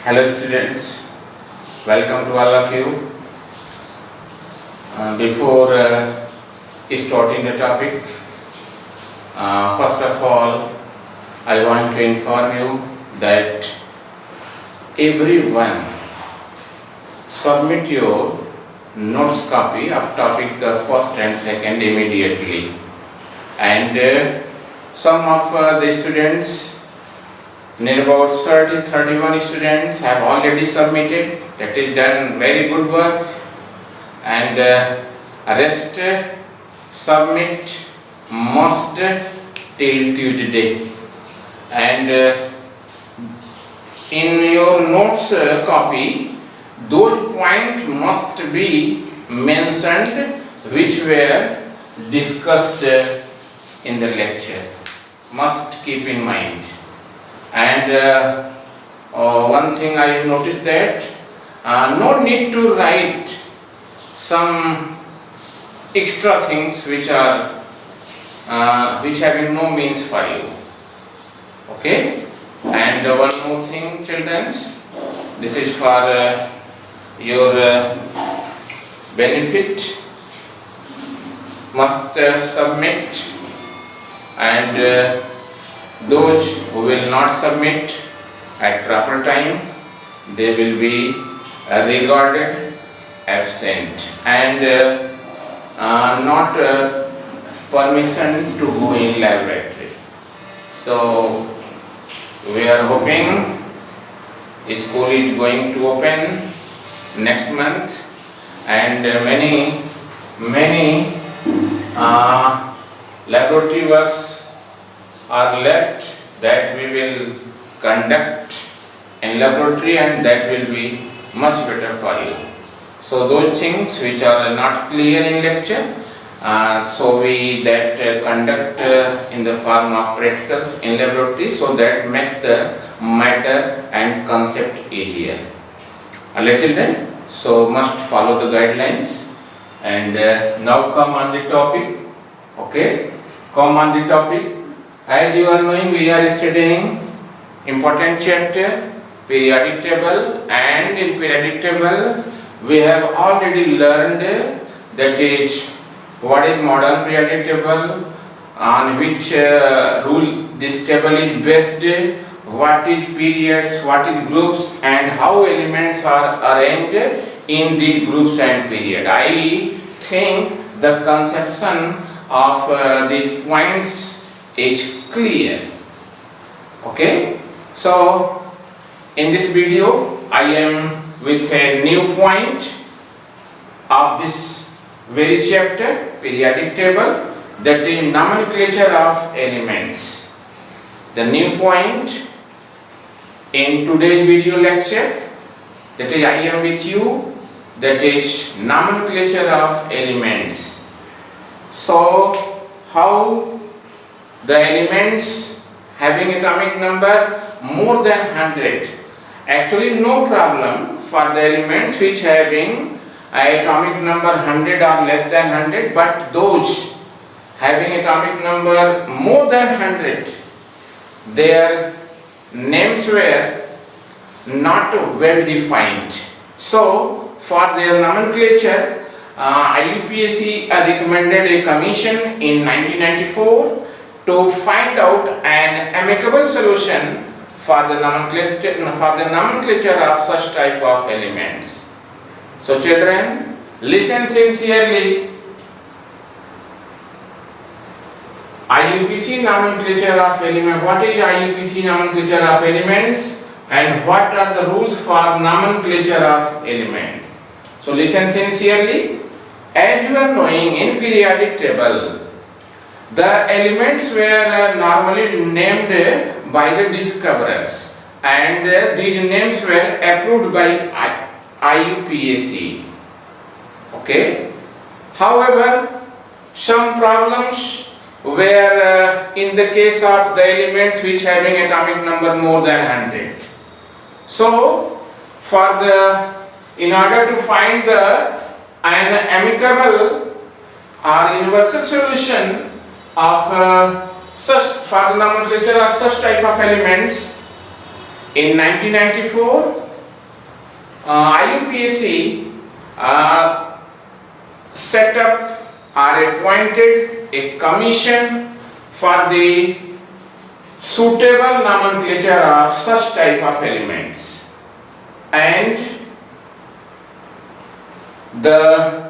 Hello students, welcome to all of you. Before starting the topic, first of all, I want to inform you that everyone submit your notes copy of topic first and second immediately. And some of the students, near about 31 students have already submitted. That is done very good work. And rest submit must till Tuesday. And in your notes copy, those points must be mentioned which were discussed in the lecture. Must keep in mind. And one thing I have noticed that no need to write some extra things which having no means for you. Okay? And one more thing, children, this is for your benefit. Must submit, and those who will not submit at proper time, they will be regarded absent and not permission to go in laboratory. So we are hoping school is going to open next month, and many laboratory works are left that we will conduct in laboratory, and that will be much better for you. So those things which are not clear in lecture, so we conduct in the form of practicals in laboratory, so that makes the matter and concept easier. A little then, so must follow the guidelines. And now come on the topic. Okay, come on the topic. As you are knowing, we are studying important chapter, periodic table, and in periodic table we have already learned that is what is modern periodic table, on which rule this table is based, what is periods, what is groups, and how elements are arranged in the groups and period. I think the conception of these points is clear. Okay, so in this video I am with a new point of this very chapter, periodic table, that is nomenclature of elements. The new point in today's video lecture, that is I am with you, that is nomenclature of elements. So how the elements having atomic number more than 100, actually no problem for the elements which having atomic number 100 or less than 100, but those having atomic number more than 100, their names were not well defined. So for their nomenclature, IUPAC recommended a commission in 1994 to find out an amicable solution for the nomenclature of such type of elements. So children, listen sincerely. IUPAC nomenclature of elements. What is IUPAC nomenclature of elements, and what are the rules for nomenclature of elements? So listen sincerely. As you are knowing, in periodic table, the elements were normally named by the discoverers, and these names were approved by IUPAC. Okay. However, some problems were in the case of the elements which having atomic number more than 100. So, in order to find an amicable or universal solution of for the nomenclature of such type of elements, in 1994 IUPAC set up or appointed a commission for the suitable nomenclature of such type of elements, and the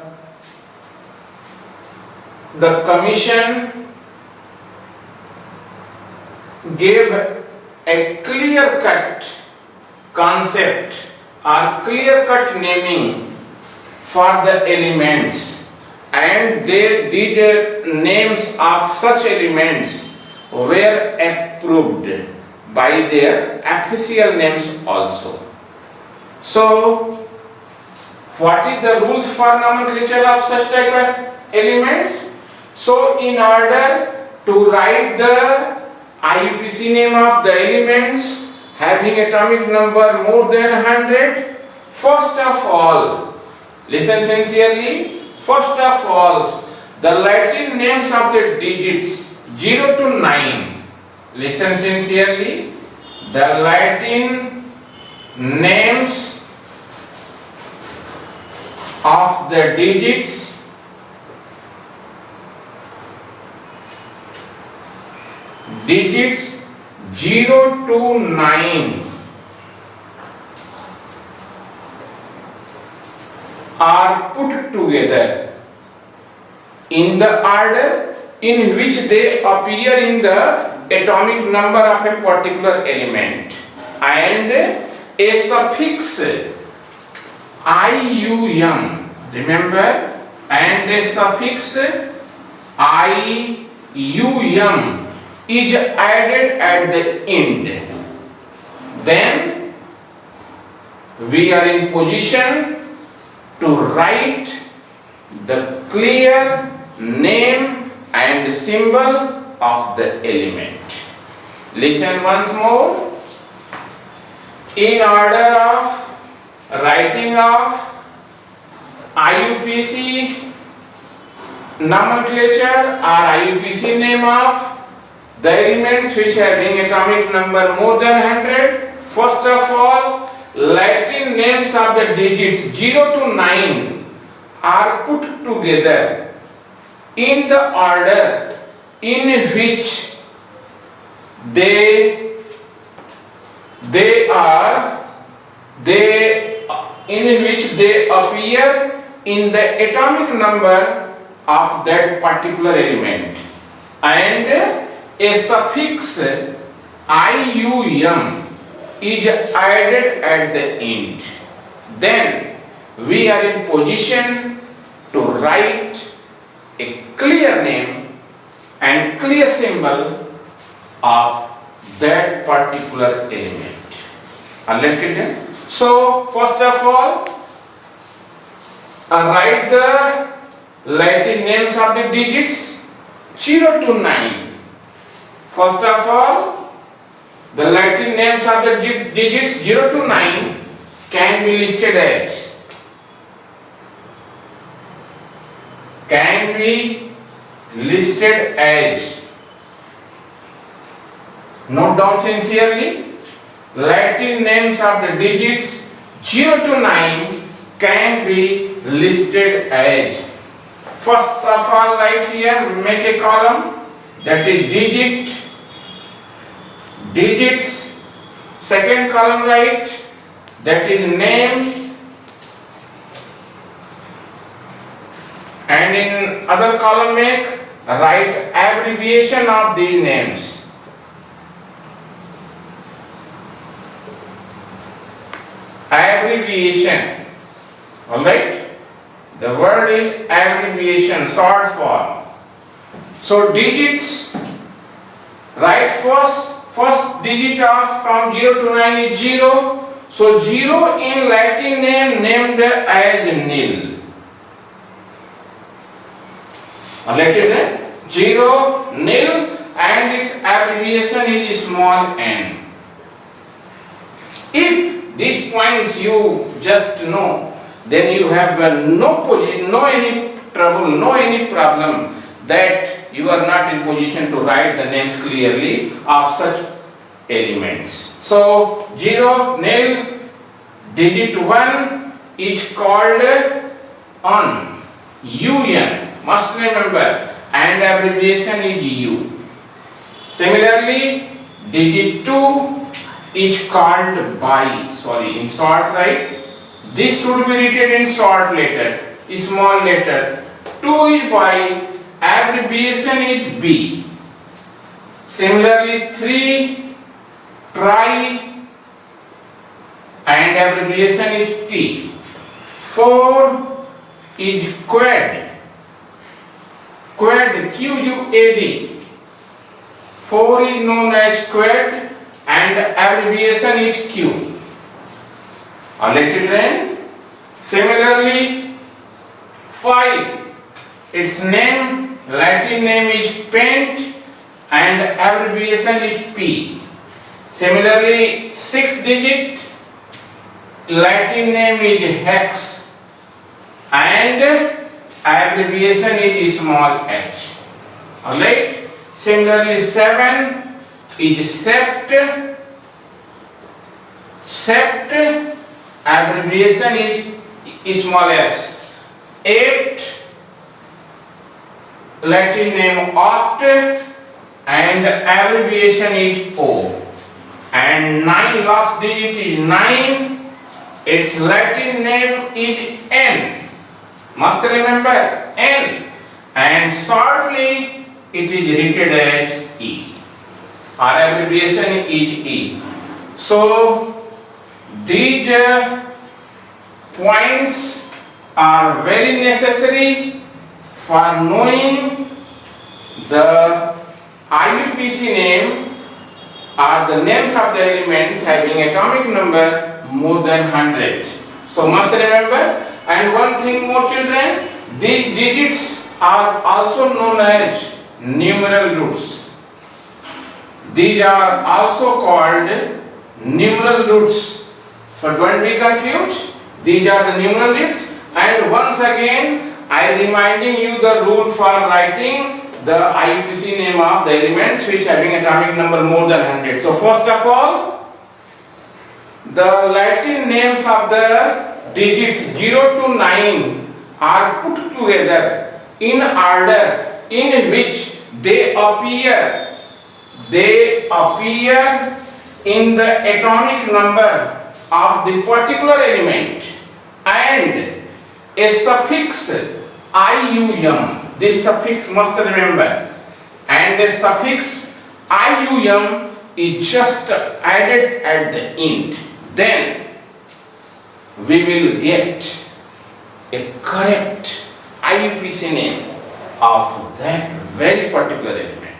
commission gave a clear-cut concept or clear-cut naming for the elements, and these names of such elements were approved by their official names also. So, what is the rules for nomenclature of such type of elements? So, in order to write the IUPAC name of the elements having atomic number more than 100, first of all, listen sincerely, first of all, the Latin names of the digits 0 to 9, listen sincerely, the Latin names of the digits 0 to 9 are put together in the order in which they appear in the atomic number of a particular element, and a suffix IUM, remember, and a suffix IUM is added at the end. Then we are in position to write the clear name and symbol of the element. Listen once more. In order of writing of IUPAC nomenclature or IUPAC name of the elements which having atomic number more than 100, first of all, Latin names of the digits 0 to 9 are put together in the order in which they appear in the atomic number of that particular element, and a suffix IUM is added at the end. Then we are in position to write a clear name and clear symbol of that particular element. Understood? So, first of all, write the Latin names of the digits 0 to 9. First of all, the Latin names of the digits 0 to 9 can be listed as note down sincerely, Latin names of the digits 0 to 9 can be listed as, first of all, right here we make a column, that is digits, second column right, that is name, and in other column write abbreviation of these names. Abbreviation, alright? The word is abbreviation, short form. So digits, write first digit of from 0 to 9 is 0. So 0 in Latin name named as nil. Latin name 0, nil, and its abbreviation is small n. If these points you just know, then you have no any trouble, no any problem that you are not in position to write the names clearly of such elements. So 0, nil, digit 1 is called UN. UN, must remember, and abbreviation is U. Similarly, digit 2 is called by. Sorry, in short, right? This should be written in short letter, small letters. 2 is by, abbreviation is B. Similarly, 3 try and abbreviation is T. 4 is quad. Quad, Q-U-A-D. 4 is known as quad and abbreviation is Q. Alright children. Similarly, 5, its name, Latin name is paint and abbreviation is P. Similarly, 6 digit, Latin name is hex and abbreviation is small h. Alright. Similarly, 7 is sept. Sept, abbreviation is small s. 8, Latin name opt and abbreviation is O. And 9, last digit is 9, its Latin name is N. Must remember N, and shortly it is written as E. Our abbreviation is E. So these points are very necessary for knowing the IUPAC name or the names of the elements having atomic number more than 100. So must remember. And one thing more children, these digits are also known as numeral roots. These are also called numeral roots. So don't be confused. These are the numeral roots. And once again, I am reminding you the rule for writing the IUPAC name of the elements which having atomic number more than 100. So first of all, the Latin names of the digits 0 to 9 are put together in order in which they appear in the atomic number of the particular element, and a suffix ium, this suffix must remember, and a suffix ium is just added at the end. Then we will get a correct IUPAC name of that very particular element.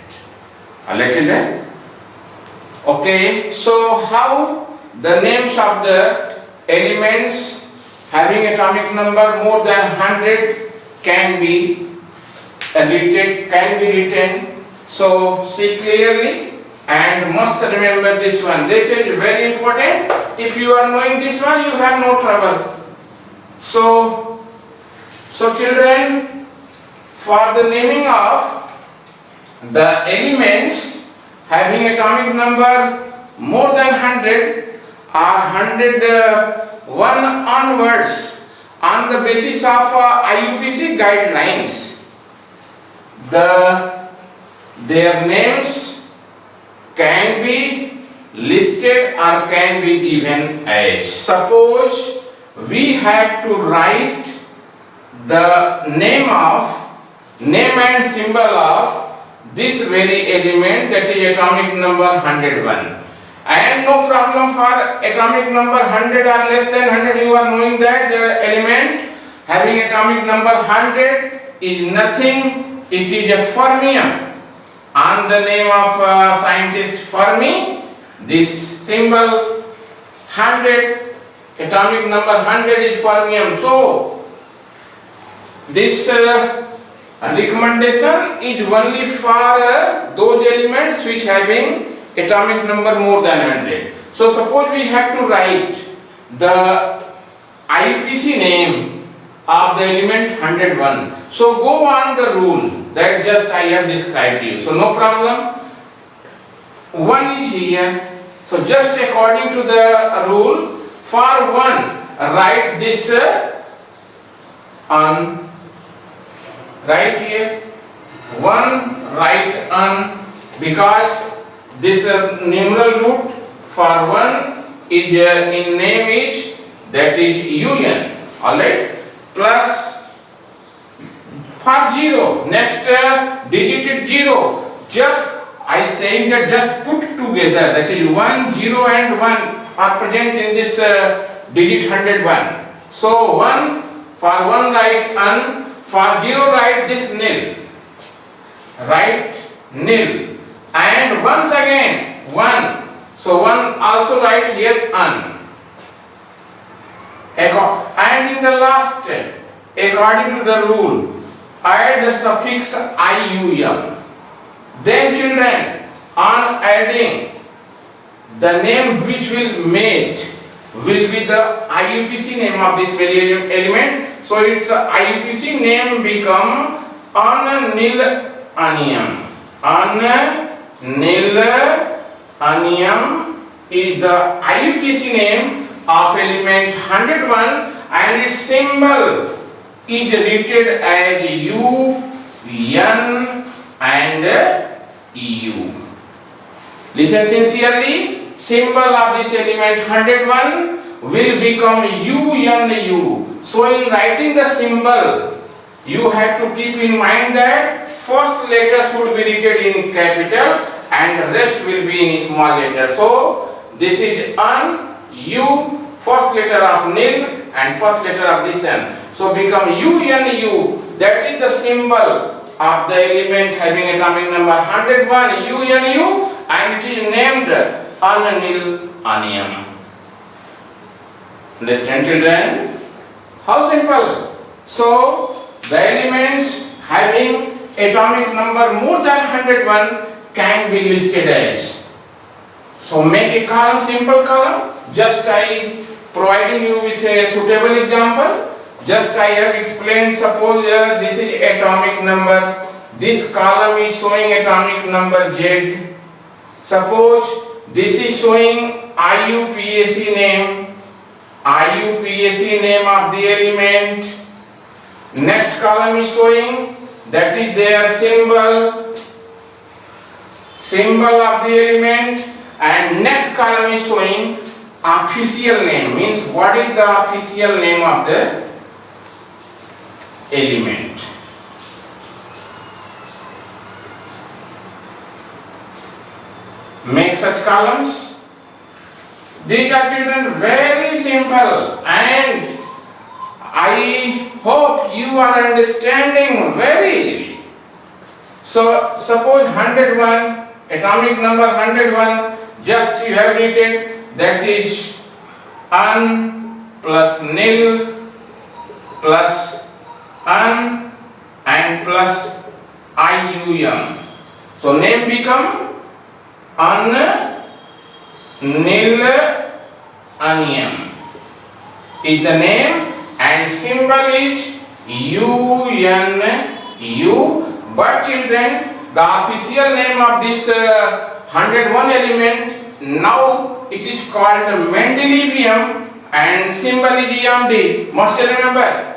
Alright children? Okay, so how the names of the elements having atomic number more than 100 can be written. So see clearly and must remember this one. This is very important. If you are knowing this one, you have no trouble. So children, for the naming of the elements having atomic number more than 100 or 101 onwards on the basis of IUPAC guidelines, their names can be listed or can be given as. Suppose we have to write the name and symbol of this very element, that is atomic number 101. And no problem for atomic number 100 or less than 100, you are knowing that the element having atomic number 100 is nothing, it is a fermium. On the name of scientist Fermi, this symbol 100, atomic number 100 is fermium. So this recommendation is only for those elements which having atomic number more than 100. So suppose we have to write the IUPAC name of the element 101. So go on the rule that just I have described you. So no problem. 1 is here. So just according to the rule, For 1, write this on. Right here 1, write on, because this numeral root for 1 is in name is, that is un. Alright, plus for 0, next digit is 0. Just I saying that just put together, that is 1, 0 and 1 are present in this digit 101. So 1, for 1 write un, for 0 write this nil. Write nil. And once again 1. So 1 also write here un. And in the last, according to the rule, add the suffix ium. Then children, on adding, the name which will made will be the IUPAC name of this very element. So its IUPAC name become anium. Anium is the IUPAC name of element 101, and its symbol is written as U, N and EU. Listen sincerely. Symbol of this element 101 will become UNU. So in writing the symbol, you have to keep in mind that first letter should be written in capital and the rest will be in small letter. So this is un, U, first letter of nil and first letter of this n. So become UNU. That is the symbol of the element having atomic number 101, UNU, and it is named anium. Understand, children? How simple? So the elements having atomic number more than 101 can be listed as. So make a column, simple column. Just I providing you with a suitable example. Just I have explained, suppose this is atomic number. This column is showing atomic number Z. Suppose this is showing IUPAC name of the element. Next column is showing, that is their symbol of the element, and next column is showing official name, means what is the official name of the element. Make such columns. These are, children, very simple, and I hope you are understanding very easily. So suppose 101, atomic number 101, just you have written, that is un plus nil plus un and plus ium. So name become nil anium is the name, and symbol is UNU. But children, the official name of this 101 element, now it is called Mendelevium, and symbol is EMD. Must remember.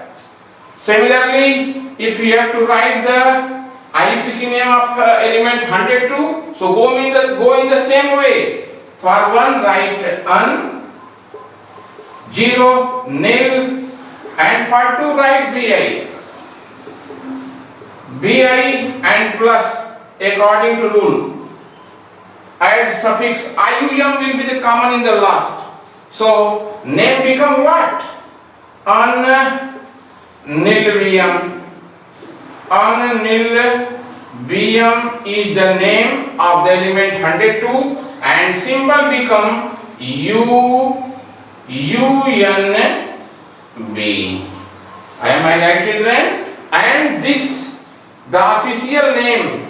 Similarly, if you have to write the IUPAC name of element 102, so go in the same way. For 1 write un, 0 nil, and for 2 write bi and plus according to rule. Add suffix ium will be the common in the last. So name become what? Nilvium. Nilvium is the name of the element 102, and symbol become UNB. Am I right, children? And this, the official name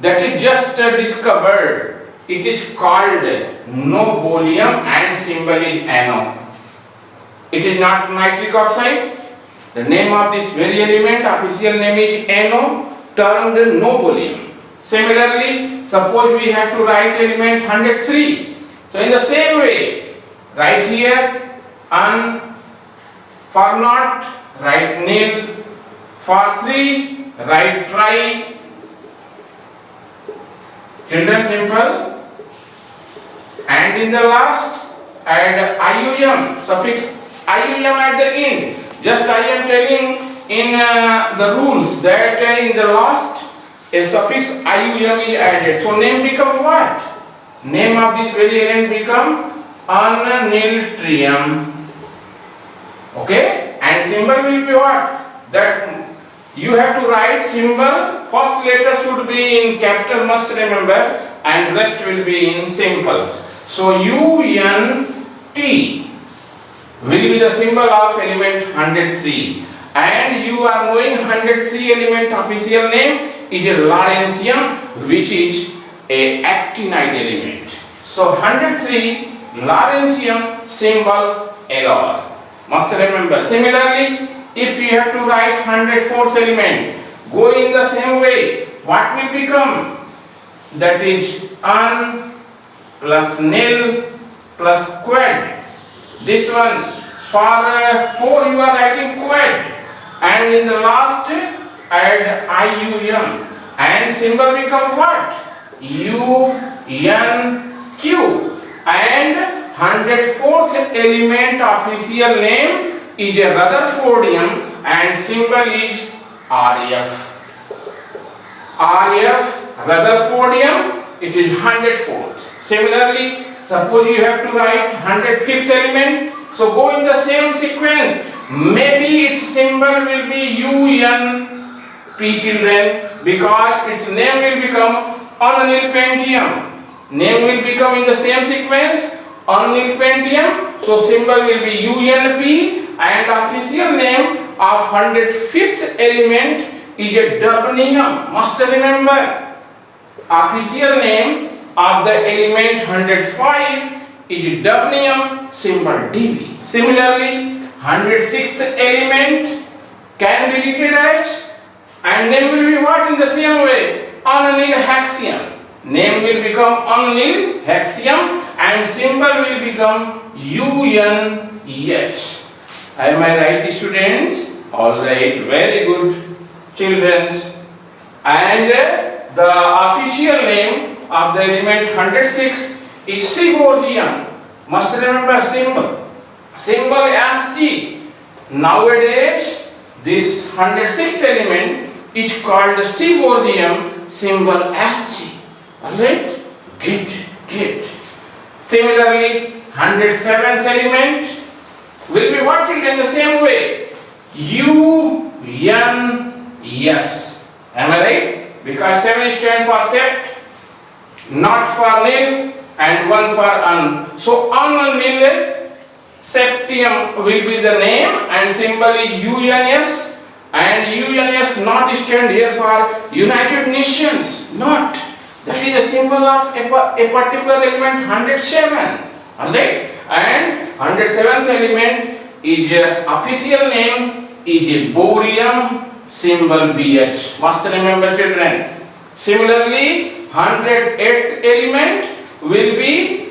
that is just discovered, it is called nobelium, and symbol is NO. It is not nitric oxide. The name of this very element, official name is NO, termed nobelium. Similarly, suppose we have to write element 103. So in the same way, right here un. For not, write nil. For 3, write try. Children, simple. And in the last, add ium, suffix ium at the end. Just I am telling in the rules that in the last a suffix ium is added. So name become what? Name of this variant become Unnitritium. Okay? And symbol will be what? That you have to write symbol. First letter should be in capital, must remember, and rest will be in symbols. So UNT will be the symbol of element 103. And you are knowing 103 element official name is a Lawrencium, which is a actinide element. So 103 Lawrencium symbol error. Must remember. Similarly, if you have to write 104th element, go in the same way. What will become? That is un plus nil plus quad. This one for 4 you are writing quad, and in the last add ium, and symbol become what? UNQ. And 104th element official name is a Rutherfordium and symbol is RF. RF Rutherfordium, it is 104th. Similarly, suppose you have to write 105th element, so go in the same sequence. Maybe its symbol will be UNP, children, because its name will become Unilpentium. Name will become in the same sequence, Unilpentium, so symbol will be UNP, and official name of 105th element is a Dubnium. Must remember. Official name of the element 105 is Dubnium, symbol Db. Similarly, 106th element can be written as, and name will be what in the same way? Unilhaxium. Name will become Unilhaxium and symbol will become UNH. Am I right, students? Alright, very good, children. And the official name of the element 106 is Seaborgium. Must remember symbol. Symbol Sg. Nowadays, this 106th element is called Seaborgium, symbol Sg. Alright? Get. Similarly, 107th element will be what in the same way? UNS. Am I right? Because 7 stands for set, not for nil, and 1 for un. So Unil septium will be the name and symbol is UNS, and UNS not stand here for United Nations, not. That is a symbol of a particular element 107. Alright? And 107th element is official name is borium, symbol BH. Must remember, children. Similarly, 108th element will be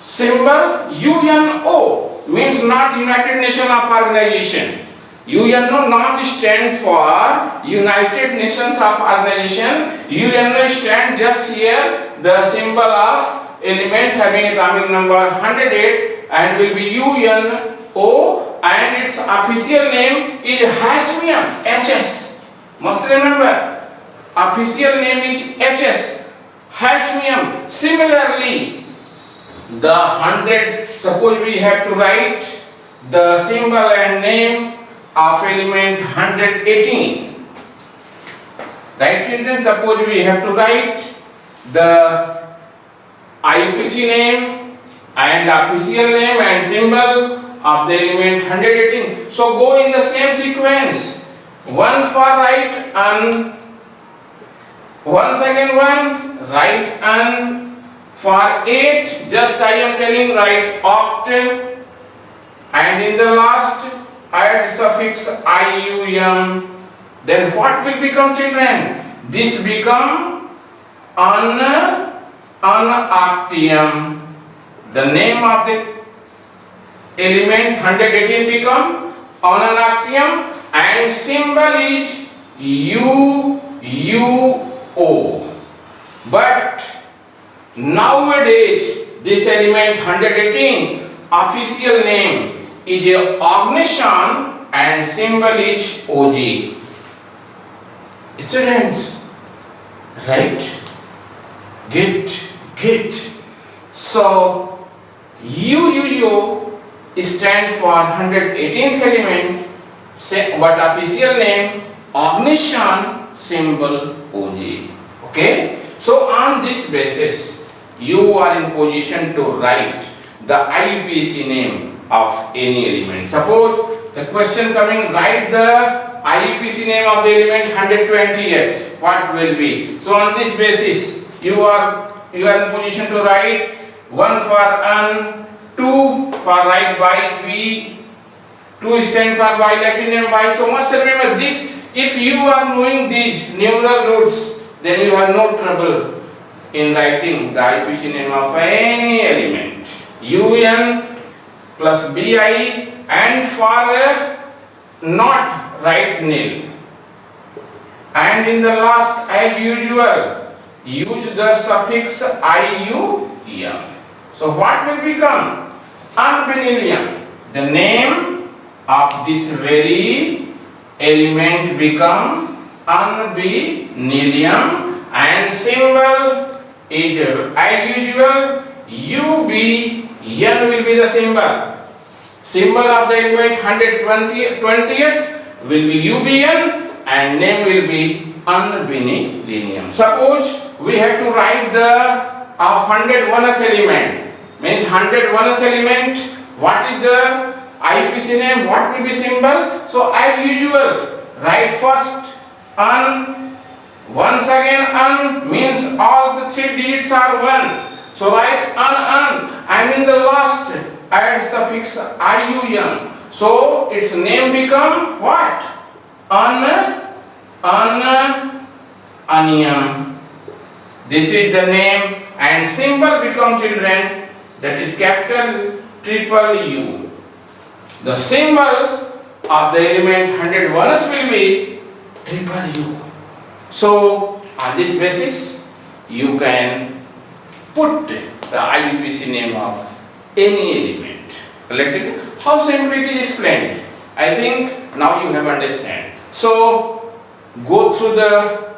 symbol UNO, means not United Nations of Organization. UNO not stand for United Nations of Organization. UNO stand just here the symbol of element having atomic number 108 and will be UNO, and its official name is Hasmium, HS. Must remember, official name is HS, Hasmium. Similarly, the 100, suppose we have to write the symbol and name of element 118. Right, children? Suppose we have to write the IUPAC name and official name and symbol of the element 118. So go in the same sequence. One for right un, one second one, right un. For 8, just I am telling right oct, and in the last add suffix ium. Then what will become, children? This become unoctium. The name of the element 118 become unactium and symbol is UO. But nowadays this element 118 official name is a ignition and symbol is OG. Students, right? Get. So UO stand for 118th element, but official name ignition, symbol OG. Okay? So on this basis, you are in position to write the IUPAC name of any element. Suppose the question coming, write the IUPAC name of the element 120th. What will be? So on this basis, you are in position to write 1 for N, 2 for write by V, 2 stand for Y, Latin name Y. So must remember this. If you are knowing these numeral roots, then you have no trouble in writing the IUPAC name of any element. UN plus BI, and for not write nil. And in the last, as usual, use the suffix IUM. So what will become? Unbenilium. The name of this very element become unbenilium, and symbol is as usual UBN will be the symbol. Symbol of the element 120th will be UBN and name will be unbenilium. Suppose we have to write the 101th element, means 101th element. What is the IUPAC name? What will be symbol? So as usual, write first un, once again un, means all the 3 digits are 1. So write un, and in the last add suffix IUM. So its name become what? Anium. This is the name, and symbol become, children, that is capital triple U. The symbol of the element 101 will be triple U. So on this basis you can put the IUPAC name of any element. Electrical. How simply it is explained? I think now you have understand. So go through the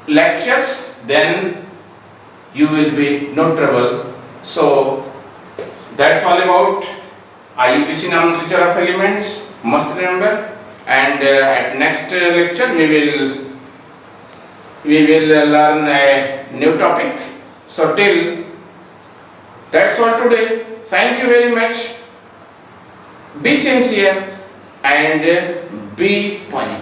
lectures, then you will be no trouble. So that's all about IUPAC nomenclature of elements. Must remember. And at next lecture we will learn a new topic. So till that's all today. Thank you very much. Be sincere and be positive.